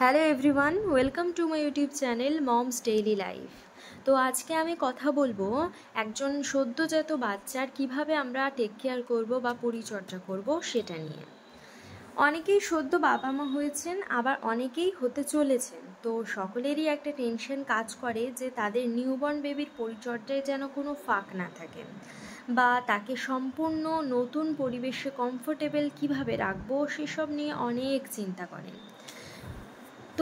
Hello everyone, welcome to my YouTube channel moms daily life. তো আজকে আমি কথা বলবো একজন সদ্যজাত বাচ্চার কিভাবে আমরা টেক কেয়ার করব বা পরিচর্যা করব সেটা নিয়ে। অনেকেই সদ্য বাবা মা হয়েছেন, আবার অনেকেই হতে চলেছেন। তো সকলেরই একটা টেনশন কাজ করে যে তাদের নিউবর্ন বেবির পরিচর্যায় যেন কোনো ফাঁক না থাকে, বা তাকে সম্পূর্ণ নতুন পরিবেশে কমফোর্টেবল কিভাবে রাখবো সেসব নিয়ে অনেক চিন্তা করেন।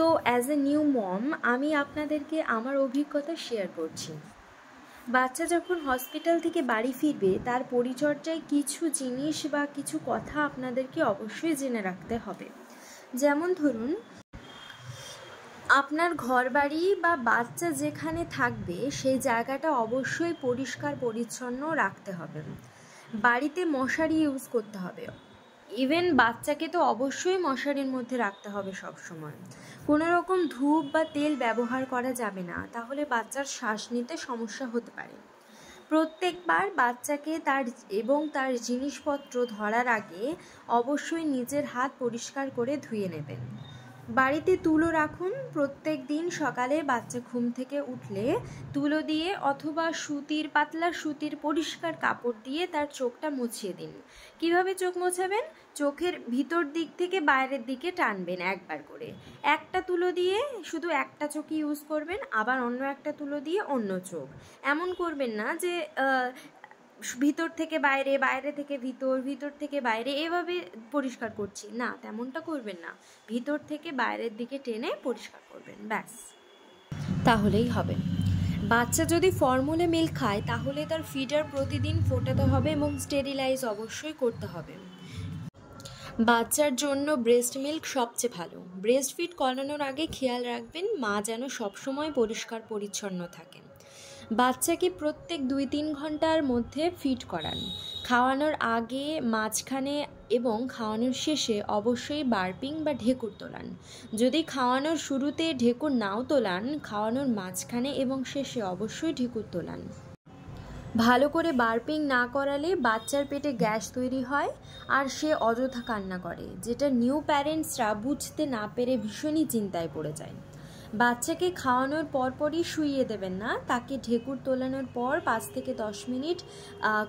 তো অ্যাজ এ নিউ মম আমি আপনাদেরকে আমার অভিজ্ঞতা শেয়ার করছি। বাচ্চা যখন হসপিটাল থেকে বাড়ি ফিরবে তার পরিচর্যায় কিছু জিনিস বা কিছু কথা আপনাদেরকে অবশ্যই জেনে রাখতে হবে। যেমন ধরুন, আপনার ঘর বাড়ি বা বাচ্চা যেখানে থাকবে সেই জায়গাটা অবশ্যই পরিষ্কার পরিচ্ছন্ন রাখতে হবে। বাড়িতে মশারি ইউজ করতে হবে। ইভেন বাচ্চাকে তো অবশ্যই মশারির মধ্যে রাখতে হবে সব সময়। কোনো রকম ধূপ বা তেল ব্যবহার করা যাবে না, তাহলে বাচ্চার শ্বাস নিতে সমস্যা হতে পারে। প্রত্যেকবার বাচ্চাকে তার জিনিসপত্র ধরার আগে অবশ্যই নিজের হাত পরিষ্কার করে ধুয়ে নেবেন। বাড়িতে তুলো রাখুন। প্রত্যেক দিন সকালে বাচ্চা ঘুম থেকে উঠলে তুলো দিয়ে অথবা পাতলা সুতির পরিষ্কার কাপড় দিয়ে তার চোখটা মুছিয়ে দিন। কিভাবে চোখ মোছাবেন? চোখের ভিতর দিক থেকে বাইরের দিকে টানবেন একবার করে। একটা তুলো দিয়ে শুধু একটা চোখই ইউজ করবেন, আবার অন্য একটা তুলো দিয়ে অন্য চোখ। এমন করবেন না যে ভিতর থেকে বাইরে, বাইরে থেকে ভিতর, ভিতর থেকে বাইরে এভাবে পরিষ্কার করছি না, তেমনটা করবেন না। ভিতর থেকে বাইরের দিকে টেনে পরিষ্কার করবেন, ব্যাস, তাহলেই হবে। বাচ্চা যদি ফর্মুলা মিল্ক খায় তাহলে তার ফিডার প্রতিদিন ফোটাতে হবে এবং স্টেরিলাইজ অবশ্যই করতে হবে। বাচ্চার জন্য ব্রেস্ট মিল্ক সবচেয়ে ভালো। ব্রেস্ট ফিড করানোর আগে খেয়াল রাখবেন মা যেন সবসময় পরিষ্কার পরিচ্ছন্ন থাকেন। বাচ্চাকে প্রত্যেক 2-3 ঘন্টার মধ্যে ফিড করান। খাওয়ানোর আগে, মাঝখানে এবং খাওয়ানোর শেষে অবশ্যই বার্পিং বা ঢেকুর তোলান। যদি খাওয়ানোর শুরুতে ঢেকুর নাও তোলান, খাওয়ানোর মাঝখানে এবং শেষে অবশ্যই ঢেকুর তোলান। ভালো করে বার্পিং না করালে বাচ্চার পেটে গ্যাস তৈরি হয় আর সে অযথা কান্না করে, যেটা নিউ প্যারেন্টসরা বুঝতে না পেরে ভীষণই চিন্তায় পড়ে যায়। বাচ্চাকে খাওয়ানোর পরপরই শুইয়ে দেবেন না। তাকে ঢেকুর তোলানোর পর 5 থেকে 10 মিনিট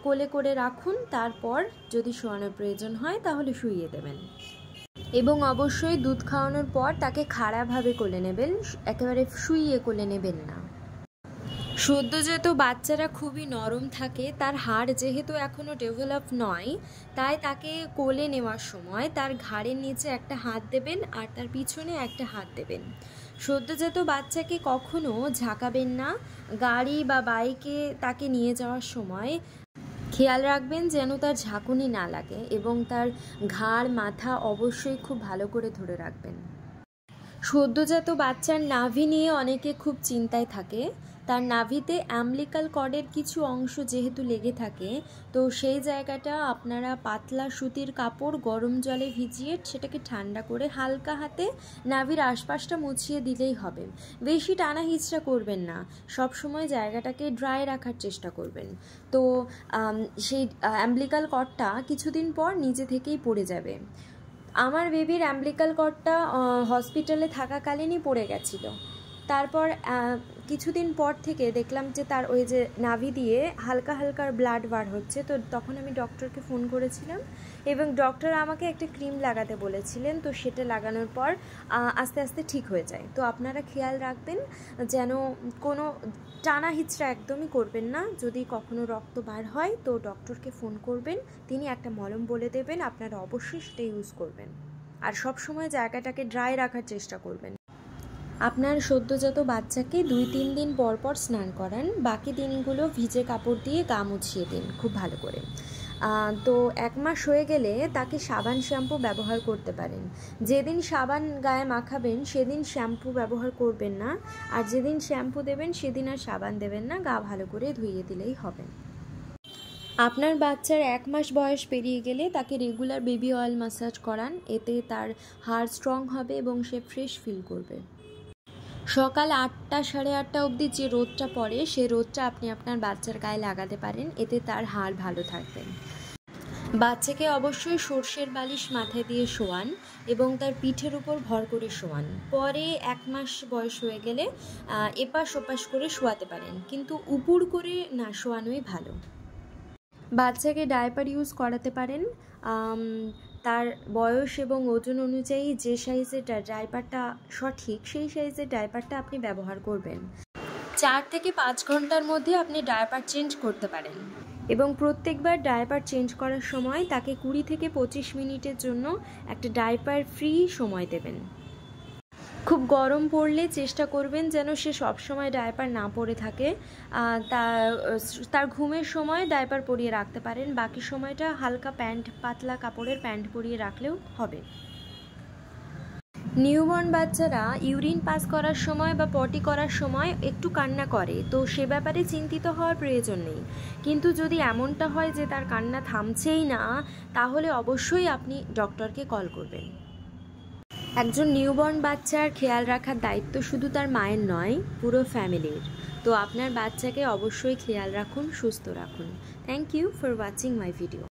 কোলে করে রাখুন। তারপর যদি শোয়ানোর প্রয়োজন হয় তাহলে শুইয়ে দেবেন। এবং অবশ্যই দুধ খাওয়ানোর পর তাকে খাড়াভাবে কোলে নেবেন, একেবারে শুইয়ে কোলে নেবেন না। সদ্যজাত বাচ্চারা খুবই নরম থাকে। তার হাড় যেহেতু এখনও ডেভেলপ নয়, তাই তাকে কোলে নেওয়ার সময় তার ঘাড়ের নিচে একটা হাত দেবেন আর তার পিছনে একটা হাত দেবেন। সদ্যজাত বাচ্চাকে কখনো ঝাঁকাবেন না। গাড়ি বা বাইকে তাকে নিয়ে যাওয়ার সময় খেয়াল রাখবেন যেন তার ঝাঁকুনি না লাগে এবং তার ঘাড় মাথা অবশ্যই খুব ভালো করে ধরে রাখবেন। সদ্যজাত বাচ্চার নাভি নিয়ে অনেকে খুব চিন্তায় থাকে। তার নাভিতে অ্যাম্বিলিকাল কর্ডের কিছু অংশ যেহেতু লেগে থাকে, তো সেই জায়গাটা আপনারা পাতলা সুতির কাপড় গরম জলে ভিজিয়ে সেটাকে ঠান্ডা করে হালকা হাতে নাভির আশপাশটা মুছিয়ে দিলেই হবে। বেশি টানা হিচড়া করবেন না, সবসময় জায়গাটাকে ড্রাই রাখার চেষ্টা করবেন। তো সেই অ্যাম্বিলিকাল কর্ডটা কিছুদিন পর নিজে থেকেই পড়ে যাবে। আমার বেবির অ্যাম্বিলিকাল কর্ডটা হসপিটালে থাকাকালীনই পড়ে গেছিলো। তারপর কিছুদিন পর থেকে দেখলাম যে তার ওই যে নাভি দিয়ে হালকা হালকা ব্লাড বার হচ্ছে। তো তখন আমি ডক্টরকে ফোন করেছিলাম এবং ডক্টর আমাকে একটা ক্রিম লাগাতে বলেছিলেন। তো সেটা লাগানোর পর আস্তে আস্তে ঠিক হয়ে যায়। তো আপনারা খেয়াল রাখবেন যেন কোনো টানা হিচড়া একদমই করবেন না। যদি কখনো রক্ত বার হয় তো ডক্টরকে ফোন করবেন, তিনি একটা মলম বলে দেবেন, আপনারা অবশ্যই সেটা ইউজ করবেন। আর সব সময় জায়গাটাকে ড্রাই রাখার চেষ্টা করবেন। আপনার সদ্যজাত বাচ্চাকে 2-3 দিন পর পর স্নান করান। বাকি দিনগুলো ভিজে কাপড় দিয়ে গা মুছিয়ে দিন খুব ভালো করে। তো 1 মাস হয়ে গেলে তাকে সাবান শ্যাম্পু ব্যবহার করতে পারেন। যেদিন সাবান গায়ে মাখাবেন সেদিন শ্যাম্পু ব্যবহার করবেন না, আর যেদিন শ্যাম্পু দেবেন সেদিন আর সাবান দেবেন না, গা ভালো করে ধুইয়ে দিলেই হবে। আপনার বাচ্চার 1 মাস বয়স পেরিয়ে গেলে তাকে রেগুলার বেবি অয়েল ম্যাসাজ করান। এতে তার হাড় স্ট্রং হবে এবং সে ফ্রেশ ফিল করবে। সকাল 8টা, 8:30 অবধি যে রোদটা পড়ে সে রোদটা আপনি আপনার বাচ্চার গায়ে লাগাতে পারেন, এতে তার হাড় ভালো থাকবে। বাচ্চাকে অবশ্যই সর্ষের বালিশ মাথায় দিয়ে শোয়ান এবং তার পিঠের উপর ভর করে শোয়ান। পরে 1 মাস বয়স হয়ে গেলে এপাশ ওপাশ করে শোয়াতে পারেন, কিন্তু উপুড় করে না শোয়ানোই ভালো। বাচ্চাকে ডায়পার ইউজ করাতে পারেন। তার বয়স এবং ওজন অনুযায়ী যে সাইজের ডায়পারটা সঠিক, সেই সাইজের ডায়পারটা আপনি ব্যবহার করবেন। 4 থেকে 5 ঘন্টার মধ্যে আপনি ডায়পার চেঞ্জ করতে পারেন এবং প্রত্যেকবার ডায়পার চেঞ্জ করার সময় তাকে 20 থেকে 25 মিনিটের জন্য একটা ডায়পার ফ্রি সময় দেবেন। খুব গরম পড়লে চেষ্টা করবেন যেন সে সবসময় ডায়পার না পরে থাকে। তার ঘুমের সময় ডায়পার পরিয়ে রাখতে পারেন, বাকি সময়টা হালকা পাতলা কাপড়ের প্যান্ট পরিয়ে রাখলেও হবে। নিউবর্ন বাচ্চারা ইউরিন পাস করার সময় বা পটি করার সময় একটু কান্না করে, তো সে ব্যাপারে চিন্তিত হওয়ার প্রয়োজন নেই। কিন্তু যদি এমনটা হয় যে তার কান্না থামছেই না, তাহলে অবশ্যই আপনি ডক্টরকে কল করবেন। একজন নিউবর্ন বাচ্চার খেয়াল রাখার দায়িত্ব শুধু তার মায়ের নয়, পুরো ফ্যামিলির। তো আপনার বাচ্চাকে অবশ্যই খেয়াল রাখুন, সুস্থ রাখুন। Thank you for watching my video.